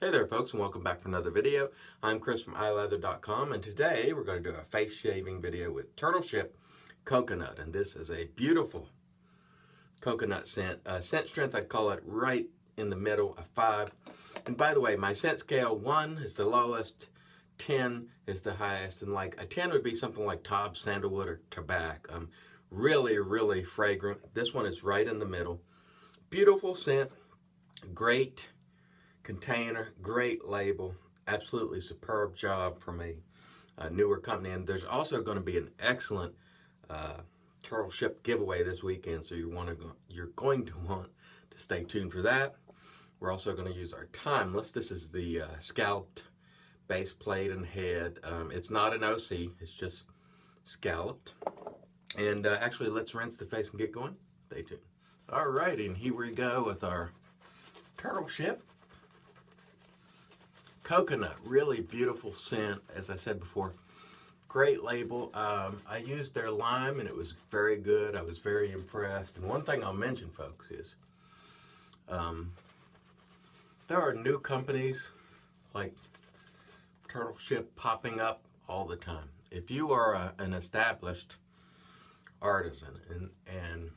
Hey there folks, and welcome back for another video. I'm Chris from iLeather.com, and today we're going to do a face shaving video with Turtleship Coconut, and this is a beautiful coconut scent. Scent strength, I'd call it right in the middle, a 5. And by the way, my scent scale, 1 is the lowest, 10 is the highest, and like a 10 would be something like Todd Sandalwood or Tobacco. Really, really fragrant. This one is right in the middle. Beautiful scent, great container, great label, absolutely superb job from a newer company. And there's also going to be an excellent Turtleship giveaway this weekend, so you're going to want to stay tuned for that. We're also going to use our Timeless. This is the scalloped base plate and head. It's not an OC, it's just scalloped. And actually, let's rinse the face and get going. Stay tuned. All right, and here we go with our Turtleship Coconut. Really beautiful scent, as I said before. Great label. I used their lime and it was very good. I was very impressed. And one thing I'll mention, folks, is there are new companies like Turtleship popping up all the time. If you are an established artisan and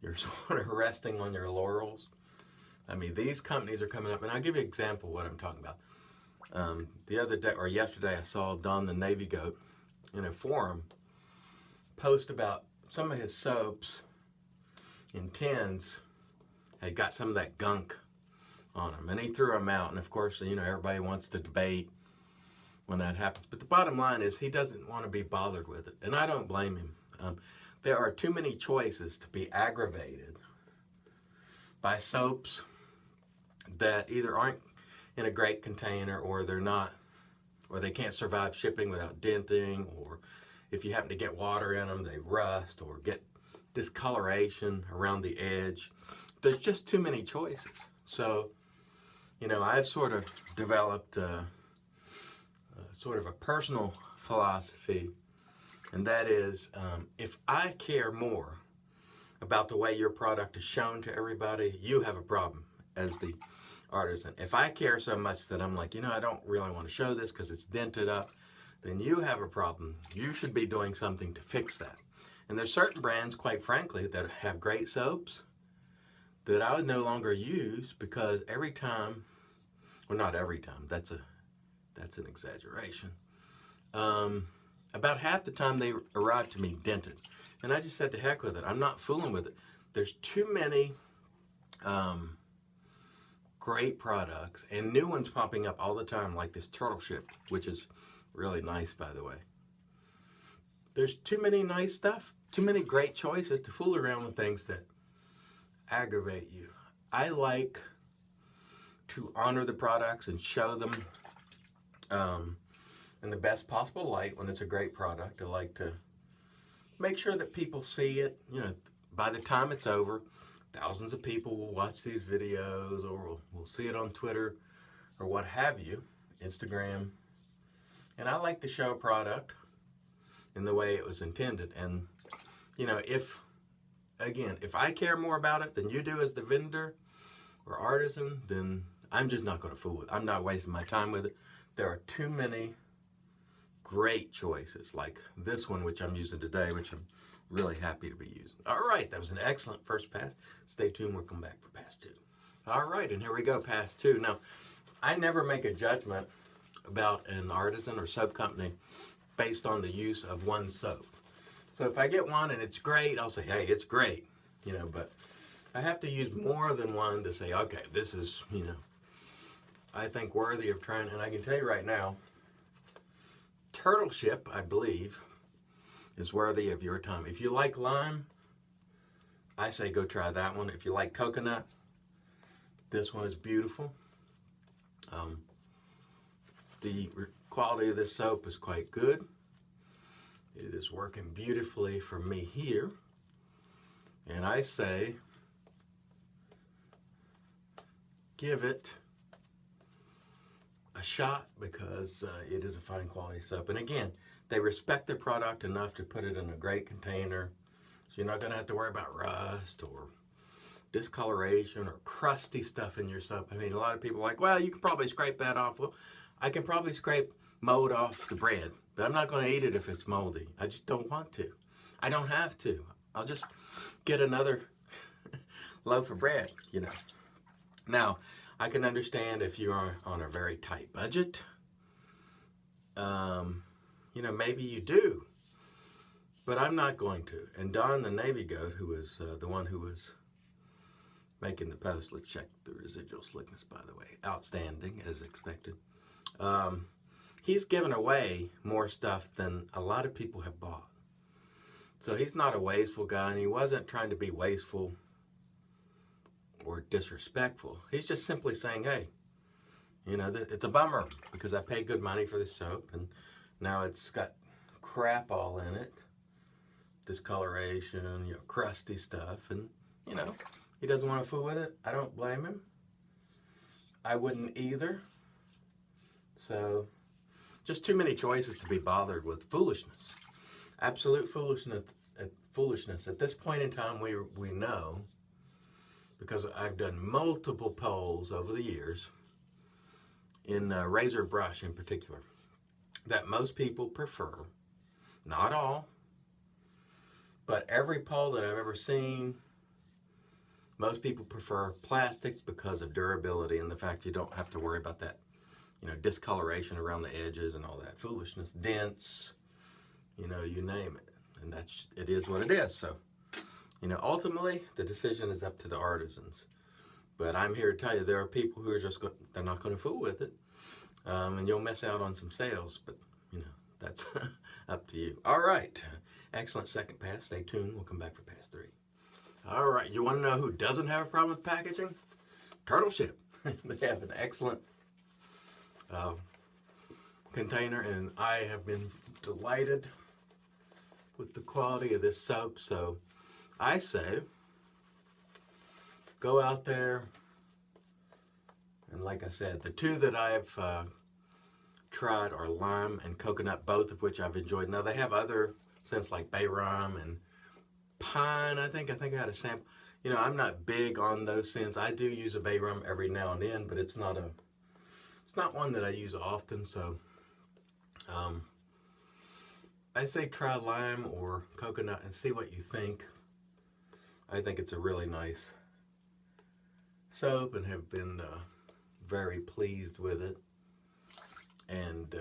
you're sort of resting on your laurels, I mean, these companies are coming up, and I'll give you an example of what I'm talking about. The other day, or yesterday, I saw Don the Navy Goat in a forum post about some of his soaps in tins had got some of that gunk on them, and he threw them out. And of course, you know, everybody wants to debate when that happens. But the bottom line is he doesn't want to be bothered with it, and I don't blame him. There are too many choices to be aggravated by soaps that either aren't in a great container, or they're not, or they can't survive shipping without denting, or if you happen to get water in them, they rust or get discoloration around the edge. There's just too many choices. So, you know, I've sort of developed sort of a personal philosophy, and that is, if I care more about the way your product is shown to everybody, you have a problem as the artisan. If I care so much that I'm like, you know, I don't really want to show this because it's dented up, then you have a problem. You should be doing something to fix that. And there's certain brands, quite frankly, that have great soaps that I would no longer use, because every time, well, not every time, that's an exaggeration. About half the time they arrive to me dented. And I just said, to heck with it. I'm not fooling with it. There's too many great products and new ones popping up all the time, like this Turtleship, which is really nice, by the way. There's too many nice stuff, too many great choices to fool around with things that aggravate you. I like to honor the products and show them in the best possible light when it's a great product. I like to make sure that people see it. You know, by the time it's over, thousands of people will watch these videos, or will see it on Twitter or what have you, Instagram. And I like to show a product in the way it was intended. And, you know, if I care more about it than you do as the vendor or artisan, then I'm just not going to fool with it. I'm not wasting my time with it. There are too many great choices, like this one, which I'm using today, which I'm really happy to be using. All right, that was an excellent first pass. Stay tuned, we'll come back for pass 2. All right, and here we go, pass 2. Now, I never make a judgment about an artisan or soap company based on the use of one soap. So if I get one and it's great, I'll say, hey, it's great, you know, but I have to use more than one to say, okay, this is, you know, I think worthy of trying. And I can tell you right now, Turtleship, I believe, is worthy of your time. If you like lime, I say go try that one. If you like coconut, this one is beautiful. The quality of this soap is quite good. It is working beautifully for me here. And I say, give it a shot, because it is a fine quality soap. And again, they respect their product enough to put it in a great container, so you're not going to have to worry about rust or discoloration or crusty stuff in your soap. I mean, a lot of people are like, well, you can probably scrape that off. Well, I can probably scrape mold off the bread, but I'm not going to eat it if it's moldy. I just don't want to. I don't have to. I'll just get another loaf of bread, you know. Now, I can understand if you are on a very tight budget. You know, maybe you do. But I'm not going to. And Don the Navy Goat, who was the one who was making the post, let's check the residual slickness, by the way. Outstanding, as expected. He's given away more stuff than a lot of people have bought. So he's not a wasteful guy, and he wasn't trying to be wasteful or disrespectful. He's just simply saying, hey, you know, it's a bummer because I paid good money for this soap, and now it's got crap all in it. Discoloration, you know, crusty stuff, and, you know, he doesn't want to fool with it. I don't blame him. I wouldn't either. So, just too many choices to be bothered with foolishness. Absolute foolishness. At this point in time, we know, because I've done multiple polls over the years, in razor brush in particular, that most people prefer, not all, but every poll that I've ever seen, most people prefer plastic because of durability and the fact you don't have to worry about that, you know, discoloration around the edges and all that foolishness, dents, you know, you name it. And it is what it is. So, you know, ultimately, the decision is up to the artisans. But I'm here to tell you, there are people who are just, they're not going to fool with it. And you'll miss out on some sales, but, you know, that's up to you. All right. Excellent second pass. Stay tuned. We'll come back for pass 3. All right. You want to know who doesn't have a problem with packaging? Turtleship. They have an excellent container, and I have been delighted with the quality of this soap. So I say, go out there, and like I said, the two that I've tried are lime and coconut, both of which I've enjoyed. Now they have other scents like bay rum and pine. I think I had a sample. You know, I'm not big on those scents. I do use a bay rum every now and then, but it's not one that I use often. So I say try lime or coconut and see what you think. I think it's a really nice soap and have been very pleased with it. And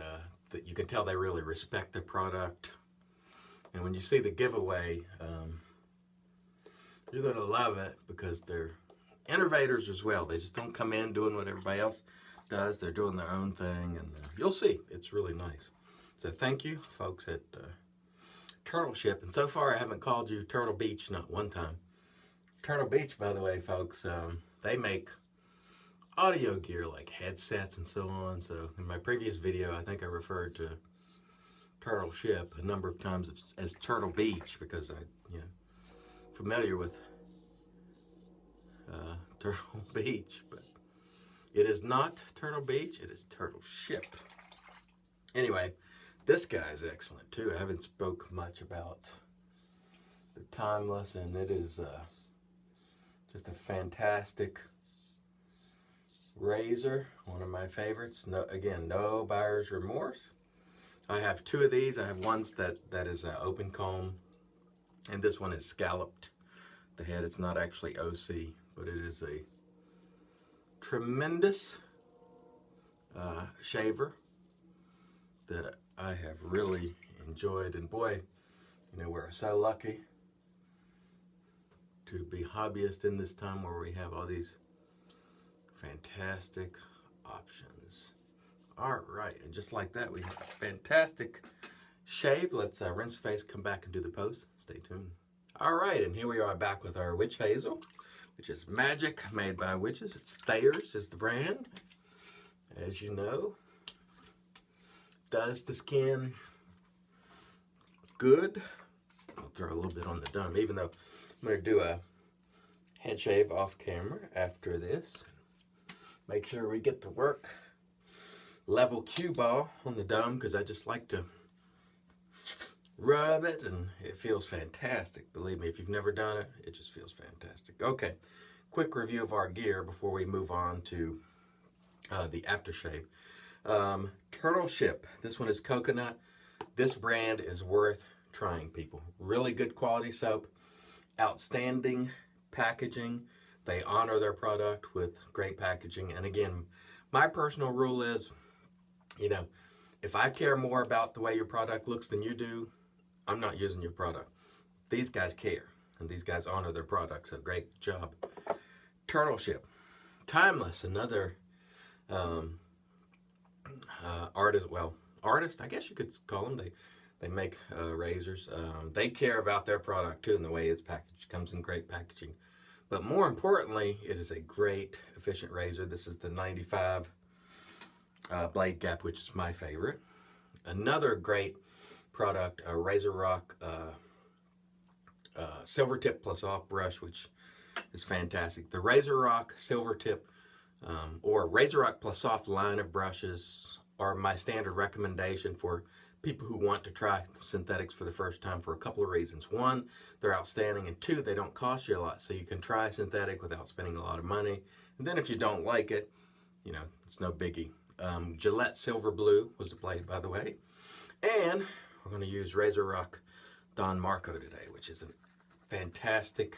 that you can tell they really respect the product. And when you see the giveaway, you're going to love it because they're innovators as well. They just don't come in doing what everybody else does. They're doing their own thing, and you'll see. It's really nice. So thank you, folks at Turtleship. And so far, I haven't called you Turtle Beach, not one time. Turtle Beach, by the way, folks, they make audio gear like headsets and so on. So in my previous video, I think I referred to Turtleship a number of times as Turtle Beach because I'm familiar with Turtle Beach, but it is not Turtle Beach, it is Turtleship. Anyway, this guy's excellent too. I haven't spoke much about the Timeless, and it is just a fantastic razor, one of my favorites. No buyer's remorse. I have two of these. I have ones that is open comb, and this one is scalloped. The head, it's not actually OC, but it is a tremendous shaver that I have really enjoyed. And boy, you know, we're so lucky to be hobbyists in this time where we have all these fantastic options. All right, and just like that, we have a fantastic shave. Let's rinse face, come back and do the post. Stay tuned. All right, and here we are back with our witch hazel, which is magic, made by witches. It's Thayers is the brand, as you know. Does the skin good. I'll throw a little bit on the dome, even though I'm going to do a head shave off camera after this. Make sure we get to work. Level cue ball on the dome because I just like to rub it and it feels fantastic. Believe me, if you've never done it, it just feels fantastic. Okay, quick review of our gear before we move on to the aftershave. Turtleship. This one is coconut. This brand is worth trying, people. Really good quality soap. Outstanding packaging. They honor their product with great packaging. And again, my personal rule is, you know, if I care more about the way your product looks than you do, I'm not using your product. These guys care, and these guys honor their products. So great job. Turtleship. Timeless, another artist, I guess you could call them. They make razors. They care about their product too, and the way it's packaged. It comes in great packaging. But more importantly, it is a great, efficient razor. This is the 95 blade gap, which is my favorite. Another great product, a RazoRock silver tip Plissoft brush, which is fantastic. The RazoRock silver tip or RazoRock Plissoft line of brushes are my standard recommendation for people who want to try synthetics for the first time for a couple of reasons. One, they're outstanding, and two, they don't cost you a lot, so you can try synthetic without spending a lot of money. And then if you don't like it, you know, it's no biggie. Gillette Silver Blue was the blade, by the way. And we're going to use RazoRock Don Marco today, which is a fantastic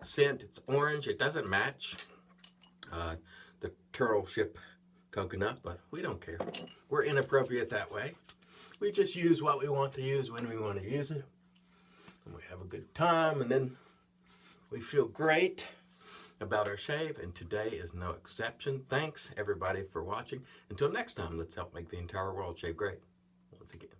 scent. It's orange. It doesn't match the Turtleship coconut, but we don't care. We're inappropriate that way. We just use what we want to use when we want to use it. And we have a good time, and then we feel great about our shave, and today is no exception. Thanks, everybody, for watching. Until next time, let's help make the entire world shave great. Once again.